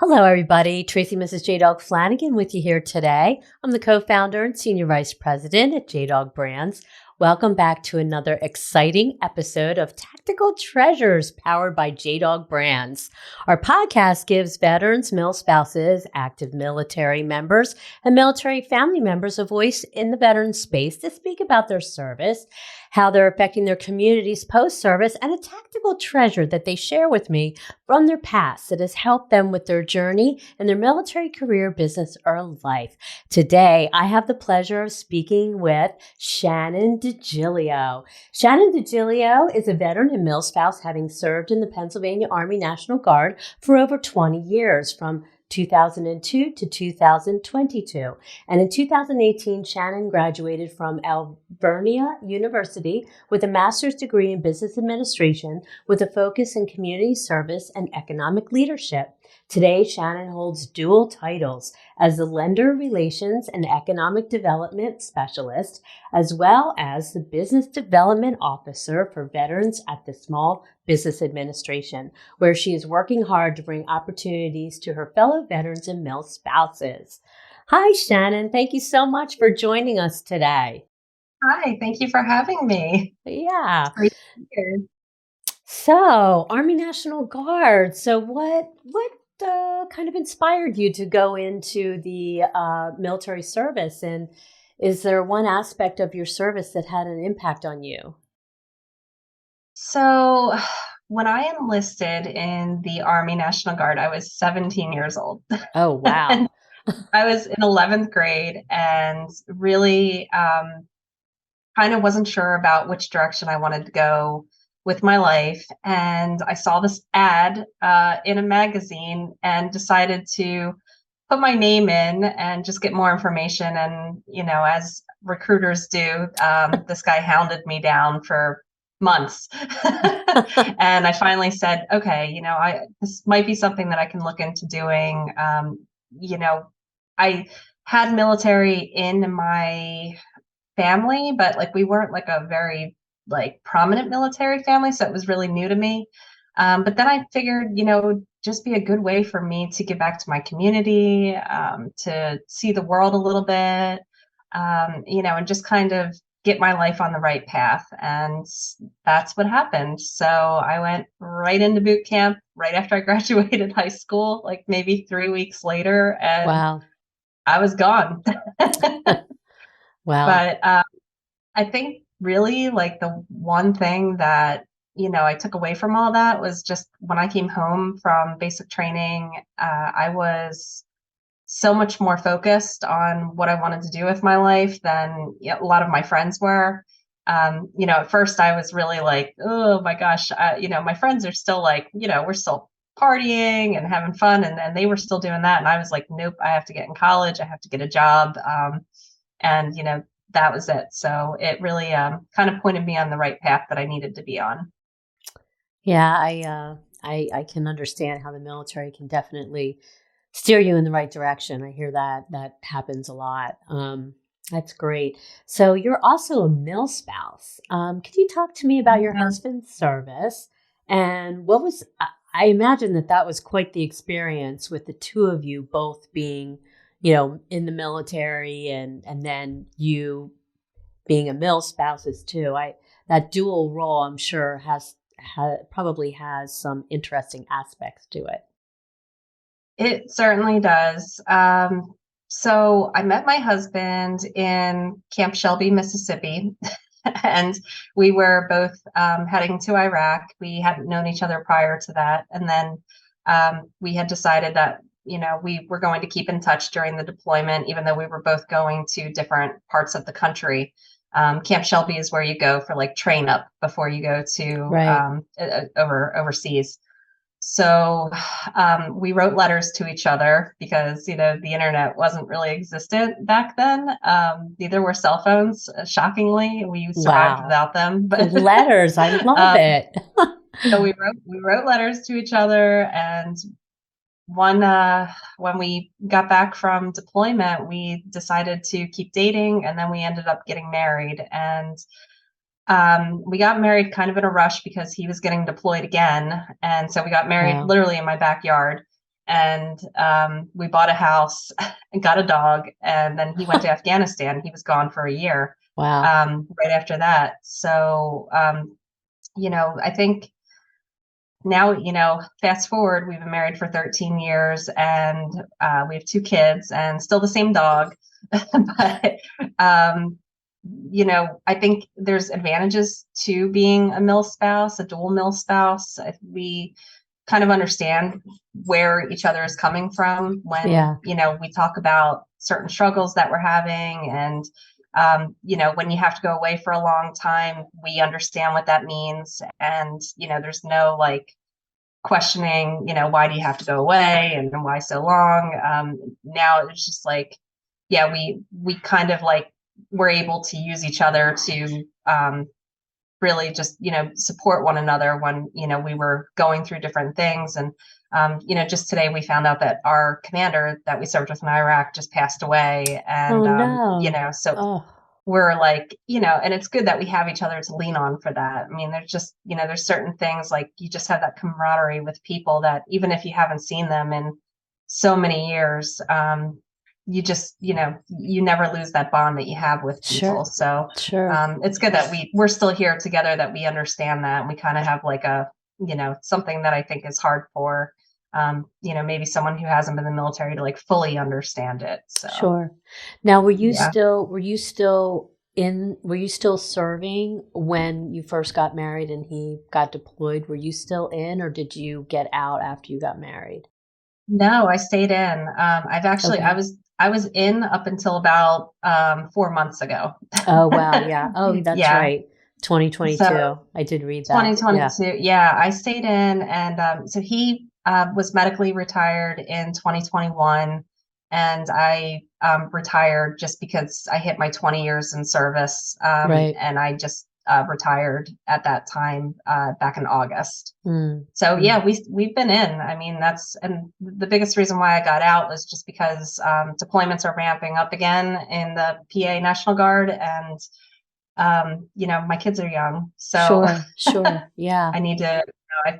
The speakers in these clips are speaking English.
Hello, everybody. Tracy, Mrs. JDog Flanagan with you here today. I'm the co-founder and senior vice president at JDog Brands. Welcome back to another exciting episode of Tactical Treasures powered by JDog Brands. Our podcast gives veterans, MilSpouses, active military members, and military family members a voice in the veteran space to speak about their service, how they're affecting their communities post-service, and a tactical treasure that they share with me from their past that has helped them with their journey in their military career, business, or life. Today, I have the pleasure of speaking with Shannon Degiglio. Shannon Degiglio is a veteran and MilSpouse, having served in the Pennsylvania Army National Guard for over 20 years, from 2002 to 2022. And in 2018, Shannon graduated from Alvernia University with a master's degree in business administration with a focus in community service and economic leadership. Today, Shannon holds dual titles as the Lender Relations and Economic Development Specialist, as well as the Business Development Officer for Veterans at the Small Business Administration, where she is working hard to bring opportunities to her fellow veterans and MilSpouses. Hi, Shannon. Thank you so much for joining us today. Hi, thank you for having me. Yeah. It's great to be here. So, Army National Guard. So what kind of inspired you to go into the military service? And is there one aspect of your service that had an impact on you? So, when I enlisted in the Army National Guard, I was 17 years old. Oh, wow. And I was in 11th grade and really kind of wasn't sure about which direction I wanted to go with my life. And I saw this ad in a magazine and decided to put my name in and just get more information. And, as recruiters do, this guy hounded me down for months. And I finally said, okay, this might be something that I can look into doing. I had military in my family, but we weren't a very prominent military family, so it was really new to me. But then I figured, just be a good way for me to give back to my community, to see the world a little bit, and just kind of get my life on the right path. And that's what happened. So I went right into boot camp right after I graduated high school, maybe 3 weeks later, and Wow. I was gone. Wow. But I think really the one thing that, I took away from all that was just when I came home from basic training, I was so much more focused on what I wanted to do with my life than a lot of my friends were. At first I was really oh my gosh, my friends are still we're still partying and having fun. And they were still doing that. And I was like, nope, I have to get in college. I have to get a job. And that was it. So it really kind of pointed me on the right path that I needed to be on. Yeah, I can understand how the military can definitely steer you in the right direction. I hear that happens a lot. That's great. So you're also a MilSpouse. Could you talk to me about your husband's service and what was? I imagine that was quite the experience with the two of you both being, in the military and then you being a MilSpouses too. That dual role, I'm sure, probably has some interesting aspects to it. It certainly does. So I met my husband in Camp Shelby, Mississippi, and we were both heading to Iraq. We hadn't known each other prior to that. And then we had decided that, we were going to keep in touch during the deployment, even though we were both going to different parts of the country. Camp Shelby is where you go for train up before you go to overseas. So we wrote letters to each other because, the internet wasn't really existent back then. Neither were cell phones. Shockingly, we survived without them. But letters, I love it. So we wrote letters to each other, and when we got back from deployment, we decided to keep dating, and then we ended up getting married. And we got married kind of in a rush because he was getting deployed again. And so we got married literally in my backyard. and we bought a house and got a dog, and then he went to Afghanistan. He was gone for a year. Wow. Right after that. So, I think now, fast forward, we've been married for 13 years, and we have 2 kids and still the same dog. But, I think there's advantages to being a MilSpouse, a dual MilSpouse. If we kind of understand where each other is coming from when, Yeah. we talk about certain struggles that we're having, and when you have to go away for a long time, we understand what that means. And, there's no like questioning, why do you have to go away and why so long? Now it's just like, yeah, we kind of like, we're able to use each other to really just, support one another when, we were going through different things. And, just today we found out that our commander that we served with in Iraq just passed away. Oh And, no. so Oh, we're like, and it's good that we have each other to lean on for that. I mean, there's just, there's certain things like you just have that camaraderie with people that even if you haven't seen them in so many years, you just, you never lose that bond that you have with people. sure. So Sure. it's good that we're still here together, that we understand that. And we kind of have like something that I think is hard for, maybe someone who hasn't been in the military to like fully understand it. So, Sure. Now, yeah. were you still serving when you first got married and he got deployed? Were you still in, or did you get out after you got married? No, I stayed in. I Okay. was in up until about 4 months ago. Oh, wow. Yeah. Oh, that's Yeah. right. So 2022. I did read that. Yeah. 2022. Yeah, I stayed in, and so he was medically retired in 2021, and I retired just because I hit my 20 years in service, Right. and I just retired at that time back in August. Mm, So mm. yeah, we've been in. I mean, and the biggest reason why I got out was just because deployments are ramping up again in the PA National Guard, and my kids are young, so Sure. Sure. Yeah. I need to.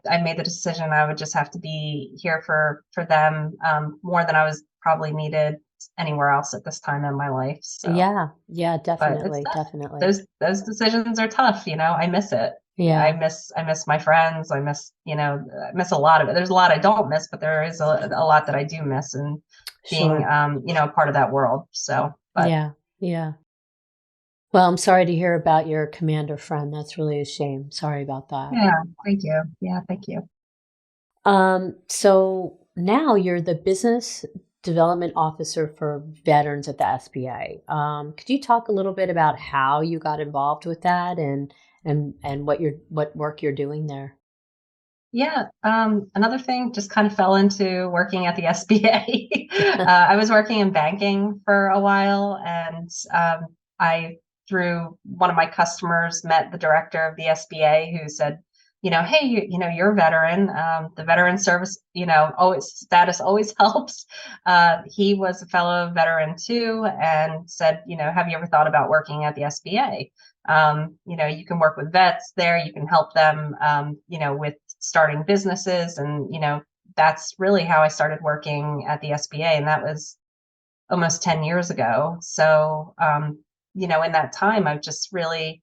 I made the decision I would just have to be here for them more than I was probably needed anywhere else at this time in my life. So, Yeah. Yeah. but it's Definitely. tough. Definitely. Those decisions are tough. I miss it. Yeah. I miss my friends. I miss a lot of it. There's a lot I don't miss, but there is a lot that I do miss, and being Sure. part of that world. So, but Yeah. Yeah. Well, I'm sorry to hear about your commander friend. That's really a shame. Sorry about that. yeah, thank you. Yeah, thank you. So now you're the business development officer for veterans at the SBA. Could you talk a little bit about how you got involved with that and what work you're doing there? Yeah. Another thing just kind of fell into working at the SBA. I was working in banking for a while, and I, through one of my customers, met the director of the SBA who said, hey, you're a veteran. The veteran service, always status always helps. He was a fellow veteran too, and said, have you ever thought about working at the SBA? You can work with vets there. You can help them, with starting businesses. And, that's really how I started working at the SBA. And that was almost 10 years ago. So, in that time, I've just really,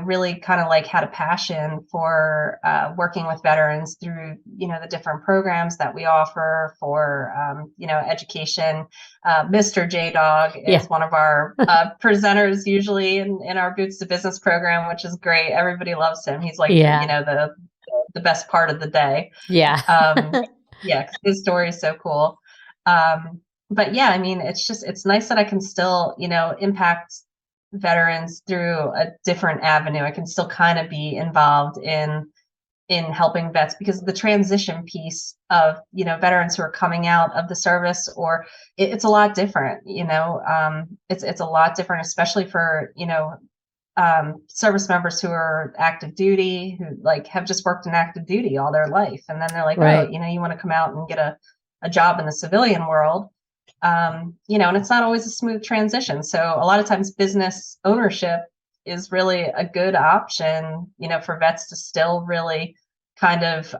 really kind of like had a passion for working with veterans through, the different programs that we offer for, education. Mr. JDog Yeah. is one of our presenters usually in our Boots to Business program, which is great. Everybody loves him. He's like, Yeah. the best part of the day. Yeah. Um, yeah, 'cause his story is so cool. But yeah, I mean, it's nice that I can still, impact veterans through a different avenue. I can still kind of be involved in helping vets, because the transition piece of, veterans who are coming out of the service, or it's a lot different, it's a lot different, especially for, service members who are active duty, who like have just worked in active duty all their life. And then they're like, oh, Right. you want to come out and get a job in the civilian world. And it's not always a smooth transition. So a lot of times business ownership is really a good option, for vets to still really kind of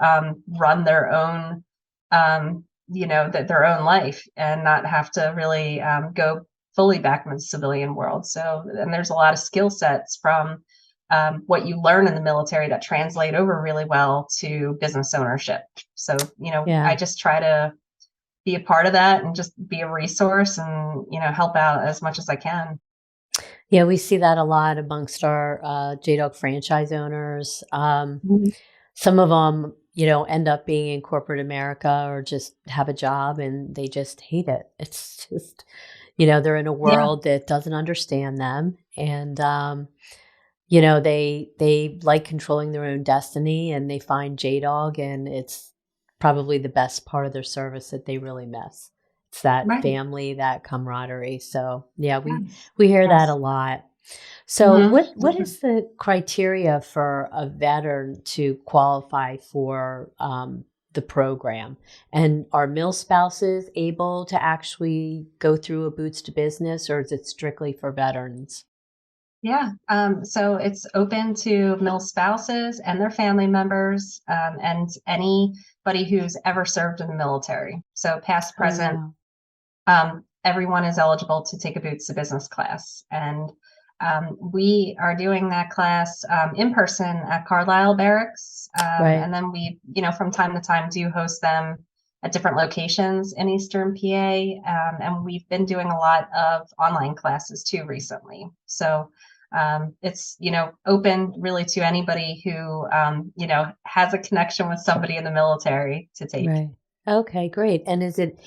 run their own their own life and not have to really go fully back into the civilian world. So, and there's a lot of skill sets from what you learn in the military that translate over really well to business ownership. So, I Yeah. just try to be a part of that and just be a resource and, help out as much as I can. Yeah, we see that a lot amongst our JDog franchise owners. Mhm. Some of them, end up being in corporate America or just have a job and they just hate it. It's just, they're in a Yeah, world that doesn't understand them, and they like controlling their own destiny, and they find JDog, and it's probably the best part of their service that they really miss. It's that right. family, that camaraderie. So yeah, Yes. we hear that a Yes. lot. So Hmm. what is the criteria for a veteran to qualify for the program? And are mill spouses able to actually go through a Boots to Business, or is it strictly for veterans? Yeah. So it's open to mill spouses and their family members, and anybody who's ever served in the military. So past, Oh, present, wow. everyone is eligible to take a Boots to Business class. And we are doing that class in person at Carlisle Barracks. Right. And then we, from time to time do host them at different locations in Eastern PA. And we've been doing a lot of online classes too recently. So it's, open really to anybody who, has a connection with somebody in the military to take. Right. Okay, great. And is it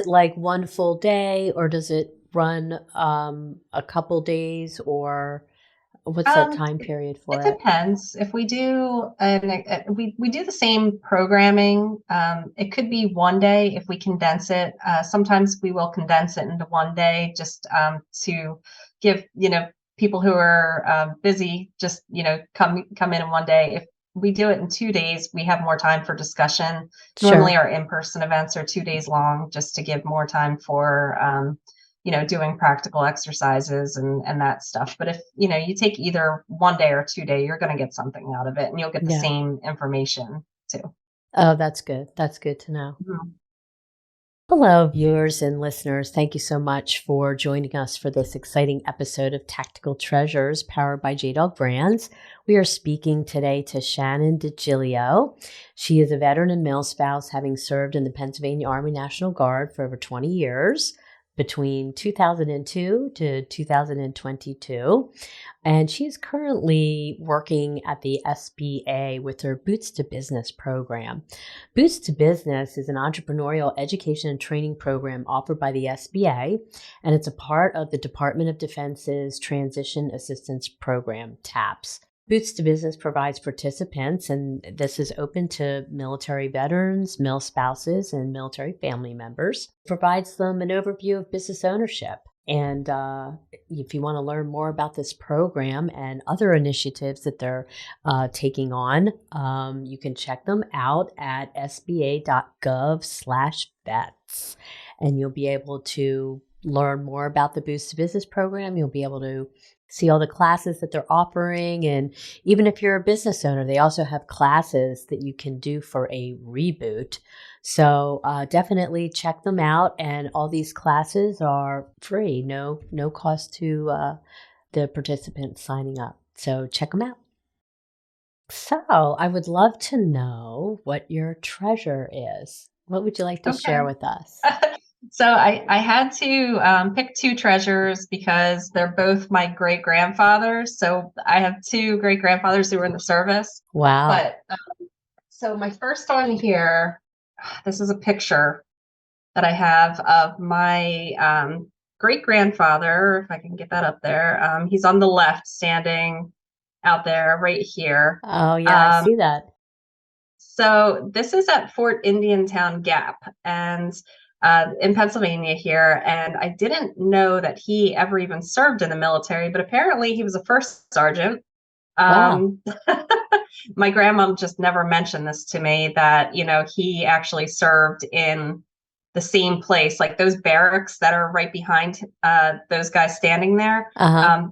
like one full day, or does it run a couple days, or what's that time period It for it? depends. If we do, we do the same programming. It could be one day if we condense it. Sometimes we will condense it into one day just to give people who are busy just come in one day. If we do it in 2 days, we have more time for discussion. Normally, Sure. our in-person events are 2 days long, just to give more time for doing practical exercises and that stuff. But if, you take either one day or 2 day, you're going to get something out of it and you'll get the Yeah. same information too. Oh, that's good. That's good to know. Mhm. Hello, viewers and listeners. Thank you so much for joining us for this exciting episode of Tactical Treasures powered by JDog Brands. We are speaking today to Shannon Degiglio. She is a veteran and MilSpouse, having served in the Pennsylvania Army National Guard for over 20 years, between 2002 to 2022. And she is currently working at the SBA with her Boots to Business program. Boots to Business is an entrepreneurial education and training program offered by the SBA, and it's a part of the Department of Defense's Transition Assistance Program, TAPS. Boots to Business provides participants, and this is open to military veterans, mil spouses, and military family members. It provides them an overview of business ownership. And if you want to learn more about this program and other initiatives that they're taking on, you can check them out at sba.gov/vets. And you'll be able to learn more about the Boost to Business program. You'll be able to see all the classes that they're offering. And even if you're a business owner, they also have classes that you can do for a reboot. So definitely check them out. And all these classes are free, no cost to the participants signing up. So check them out. So I would love to know what your treasure is. What would you like to Okay. share with us? So I had to pick two treasures because they're both my great grandfathers. So I have two great grandfathers who were in the service. Wow. But so my first one here, this is a picture that I have of my great grandfather. If I can get that up there, he's on the left, standing out there, right here. Oh, yeah, I Um, see that. so this is at Fort Indiantown Gap, and in Pennsylvania here. And I didn't know that he ever even served in the military, but apparently he was a first sergeant. Wow. Um, my grandma just never mentioned this to me, that he actually served in the same place, like those barracks that are right behind those guys standing there. Uh huh.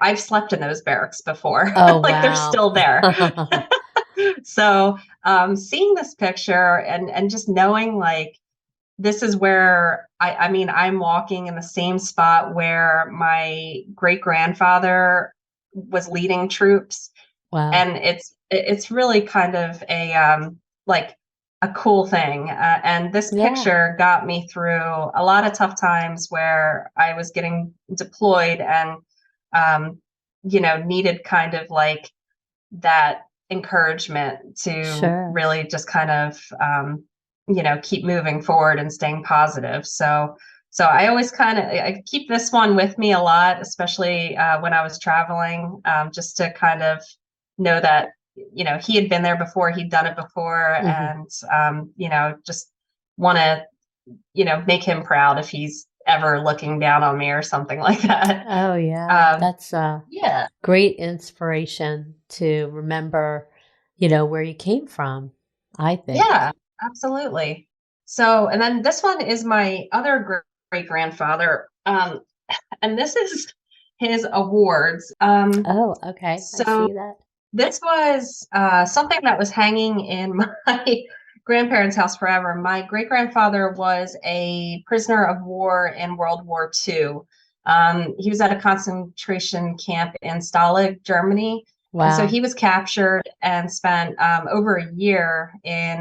I've slept in those barracks before. Oh, Like they're wow. still there. So seeing this picture and just knowing like this is where I mean, I'm walking in the same spot where my great grandfather was leading troops. Wow. And it's really kind of like a cool thing. And this Yeah. picture got me through a lot of tough times where I was getting deployed and, um, needed kind of like that encouragement to Sure. really just kind of keep moving forward and staying positive. So I always I keep this one with me a lot, especially when I was traveling, just to kind of know that he had been there before, he'd done it before, Hmm. and just want to make him proud if he's ever looking down on me or something like that. Oh, yeah. um, That's a yeah. great inspiration to remember, where you came from, I think. Yeah, absolutely. So, and then this one is my other great grandfather, and this is his awards. Oh, okay. I So see that. this was something that was hanging in my grandparents' house forever. My great grandfather was a prisoner of war in World War II. He was at a concentration camp in Stalag, Germany. And so Wow. he was captured and spent over a year in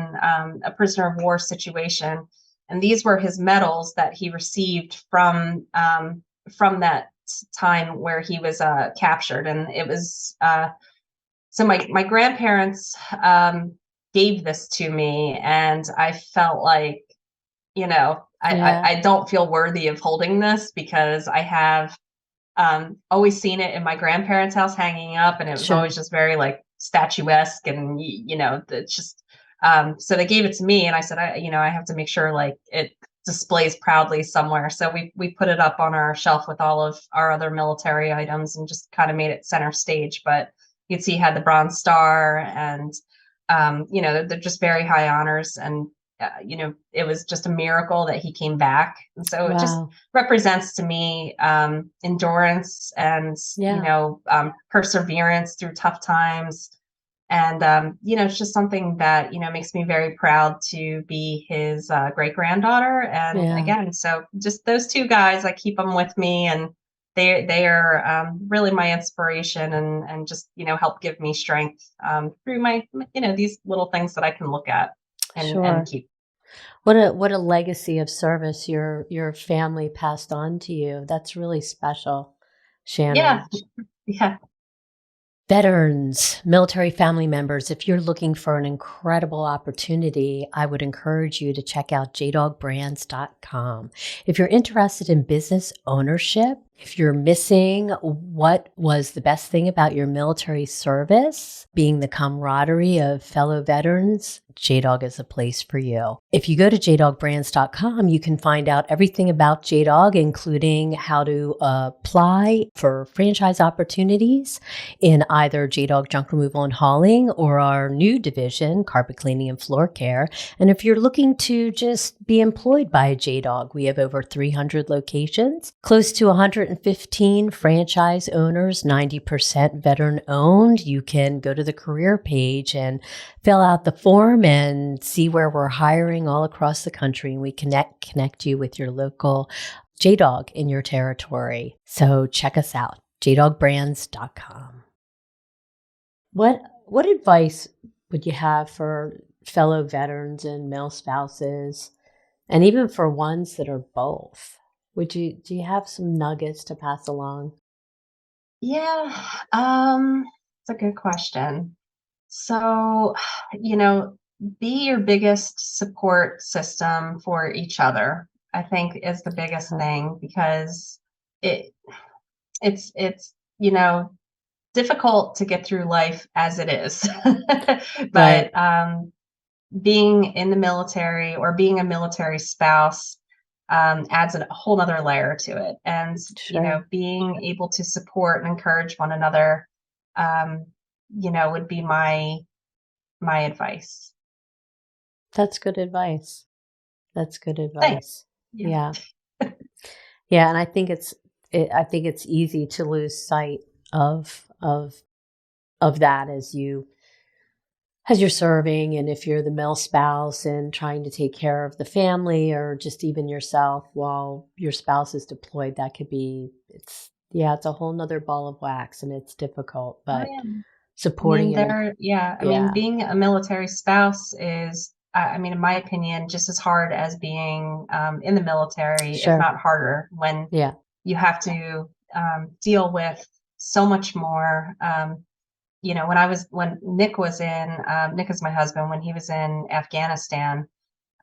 a prisoner of war situation. And these were his medals that he received from that time where he was captured. And it was so my grandparents gave this to me, and I felt like, Yeah. I don't feel worthy of holding this because I have always seen it in my grandparents' house hanging up, and it was Sure. always just very like statuesque, and it's just so they gave it to me, and I said, I have to make sure like it displays proudly somewhere. So we put it up on our shelf with all of our other military items and just kind of made it center stage. But you would see he had the Bronze Star, and they're just very high honors, and it was just a miracle that he came back, and so it just Wow. represents to me endurance and Yeah. perseverance through tough times. And it's just something that makes me very proud to be his great granddaughter. And Yeah. again, so just those two guys, I keep them with me, and they are really my inspiration, and just help give me strength through my these little things that I can look at and Sure. keep. What a legacy of service your family passed on to you. That's really special, Yeah, Shannon. yeah. Veterans, military family members, if you're looking for an incredible opportunity, I would encourage you to check out JDogBrands.com. If you're interested in business ownership, if you're missing what was the best thing about your military service, being the camaraderie of fellow veterans, JDog is a place for you. If you go to JDogBrands.com, you can find out everything about JDog, including how to apply for franchise opportunities in either JDog Junk Removal and Hauling or our new division, Carpet Cleaning and Floor Care. And if you're looking to just be employed by a JDog, we have over 300 locations, close to 115 franchise owners, 90% veteran owned. You can go to the career page and fill out the form and see where we're hiring all across the country. And we connect you with your local JDog in your territory. So check us out, JDogBrands.com. What advice would you have for fellow veterans and male spouses, and even for ones that are both? Do you have some nuggets to pass along? Yeah, it's a good question. So, be your biggest support system for each other, I think is the biggest Uh, thing, because it it's difficult to get through life as it is. right. But being in the military or being a military spouse adds a whole nother layer to it. And, Sure. being able to support and encourage one another, um, would be my advice. That's good advice. That's good Thanks. advice. Yeah. Yeah. Yeah, and I think it's easy to lose sight of of that as you as you're serving, and if you're the male spouse and trying to take care of the family or just even yourself while your spouse is deployed, that could be, it's a whole nother ball of wax and it's difficult, Oh, but yeah. I supporting mean, and I mean, yeah, being a military spouse is, I mean, in my opinion, just as hard as being in the military, if sure. not harder, when Yeah, you have to deal with so much more. When Nick is my husband, when he was in Afghanistan,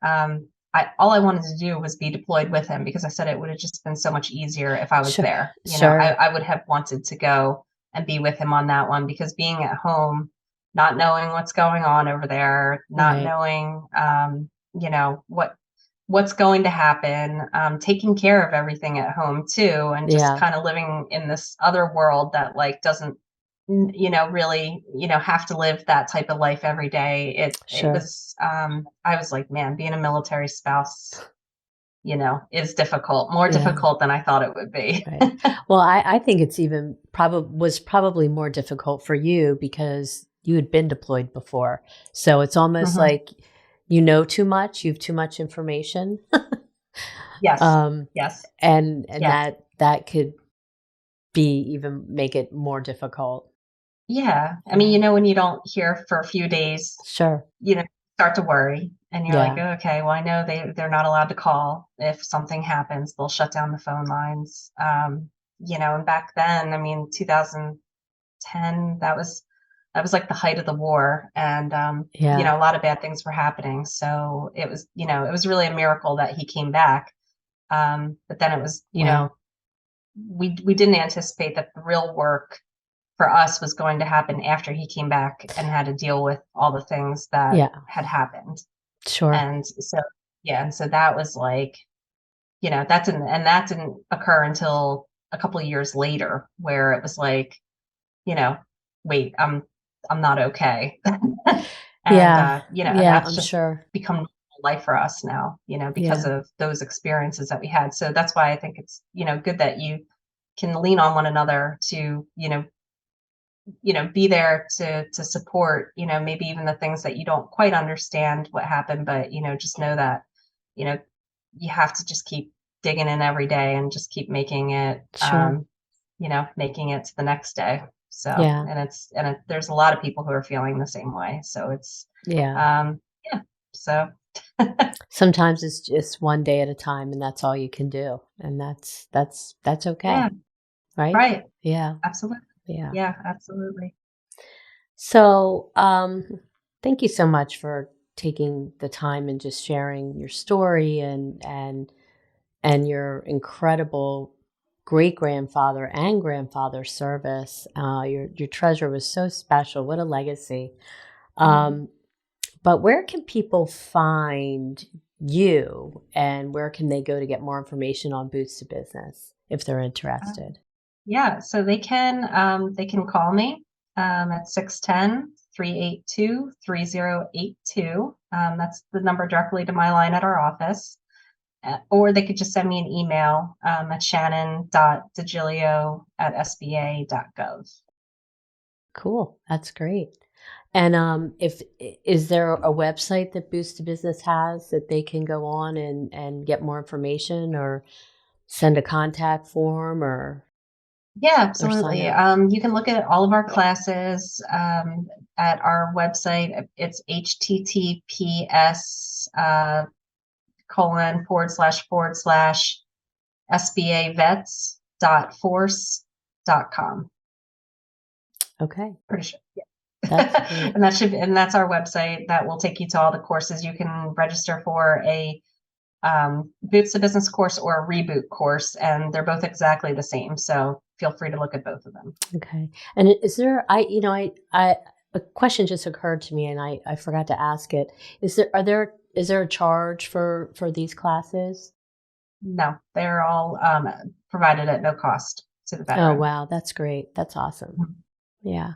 all I wanted to do was be deployed with him because I said it would have just been so much easier if I was sure, there. sure. I would have wanted to go and be with him on that one because being at home, not knowing what's going on over there, not Right. knowing, what's going to happen, taking care of everything at home too, and just Yeah, kind of living in this other world that like doesn't really, have to live that type of life every day. It sure. was, I was like, man, being a military spouse, is difficult, more Yeah, difficult than I thought it would be. right. Well, I think it's even probably more difficult for you because you had been deployed before. So it's almost Mhm. like you know too much, you have too much information. Yes. Um, Yes. and Yes. that could be even make it more difficult. Yeah. I mean, Yeah. when you don't hear for a few days, Sure. you know, start to worry and you're like, Yeah. okay, well, I know they're not allowed to call. If something happens, they'll shut down the phone lines. And back then, I mean, 2010, that was like the height of the war. And, Yeah. a lot of bad things were happening. So it was really a miracle that he came back. But then it was, Wow. we didn't anticipate that the real work for us was going to happen after he came back and had to deal with all the things that Yeah. had happened. Sure. And so, yeah, and so that was like, that didn't occur until a couple of years later, where it was like, you know, wait, I'm not okay. And Yeah. and Yeah, that's I'm just sure. become normal life for us now, because Yeah. of those experiences that we had. So that's why I think it's, good that you can lean on one another to, be there to support, maybe even the things that you don't quite understand what happened, but just know that, you know, you have to just keep digging in every day and just keep Sure. making it to the next day. So, Yeah. there's a lot of people who are feeling the same way. So it's, Yeah. yeah. So, Sometimes it's just one day at a time and that's all you can do. And that's yeah, okay, right? right. Yeah. Absolutely. Yeah. Yeah, absolutely. So, thank you so much for taking the time and just sharing your story and your incredible great grandfather and grandfather service. Your treasure was so special. What a legacy. Mhm. Um, but where can people find you, and where can they go to get more information on Boots to Business if they're interested? Yeah, so they can call me at 610-382-3082. That's the number directly to my line at our office. Or they could just send me an email at shannon.degiglio@sba.gov. Cool. That's great. And if is there a website that Boost to Business has that they can go on and get more information or send a contact form Yeah, or sign absolutely. up? You can look at all of our classes at our website. It's https :// sbavets.force.com. Okay, Pretty sure. that's Yeah. great. And that's our website that will take you to all the courses. You can register for a Boots to Business course or a Reboot course, and they're both exactly the same. So feel free to look at both of them. Okay. And is there I a question just occurred to me and I forgot to ask it. Is there a charge for these classes? No, they're all provided at no cost to the Oh, veteran. wow, that's great. That's awesome. Mhm. Yeah.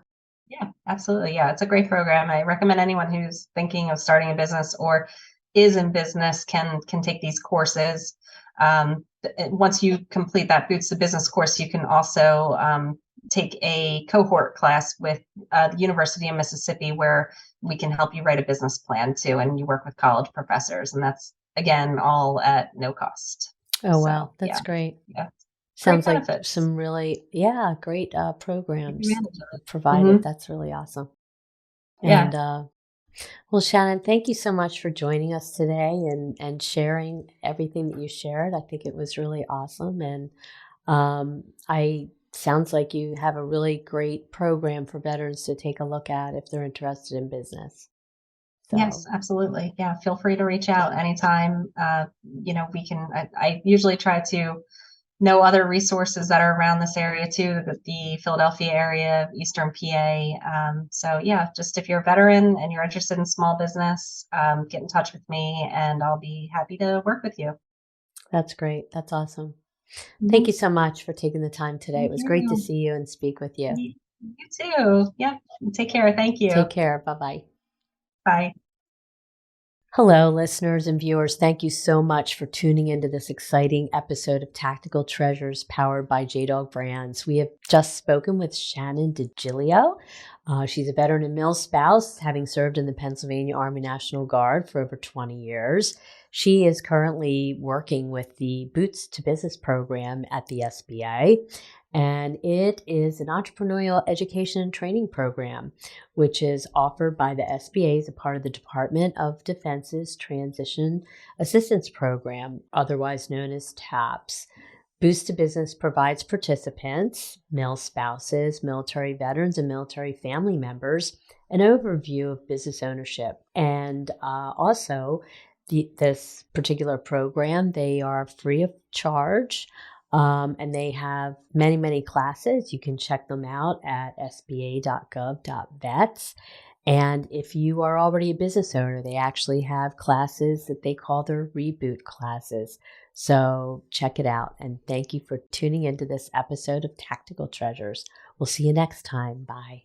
Yeah, absolutely. Yeah, it's a great program. I recommend anyone who's thinking of starting a business or is in business can take these courses. Once you complete that Boots to Business course, you can also take a cohort class with the University of Mississippi where we can help you write a business plan too, and you work with college professors, and that's again all at no cost. Oh, So wow. That's great. yeah, great Sounds like benefits. some really, great Take programs advantage of it. provided. Hmm. That's really awesome. Yeah. And well, Shannon, thank you so much for joining us today and sharing everything that you shared. I think it was really awesome, and I sounds like you have a really great program for veterans to take a look at if they're interested in business. Yes, So absolutely. Yeah, feel free to reach out anytime. We can. I usually try to know other resources that are around this area too, the Philadelphia area, Eastern PA. So yeah, just if you're a veteran and you're interested in small business, get in touch with me, and I'll be happy to work with you. that's great. That's awesome. Thank Mhm. you so much for taking the time today. It Thank was great to you. see you and speak with you. You too. Yep. Take care. Thank Take you. care. Bye bye. Bye. Hello, listeners and viewers. Thank you so much for tuning into this exciting episode of Tactical Treasures powered by JDog Brands. We have just spoken with Shannon Degiglio. She's a veteran and MilSpouse, having served in the Pennsylvania Army National Guard for over 20 years. She is currently working with the Boots to Business program at the SBA, and it is an entrepreneurial education and training program which is offered by the SBA as a part of the Department of Defense's Transition Assistance Program, otherwise known as TAPS. Boost to Business provides participants, MilSpouses, military veterans, and military family members an overview of business ownership. And also, this particular program, they are free of charge. And they have many, many classes. You can check them out at sba.gov.vets. And if you are already a business owner, they actually have classes that they call their reboot classes. So check it out. And thank you for tuning into this episode of Tactical Treasures. We'll see you next time. Bye.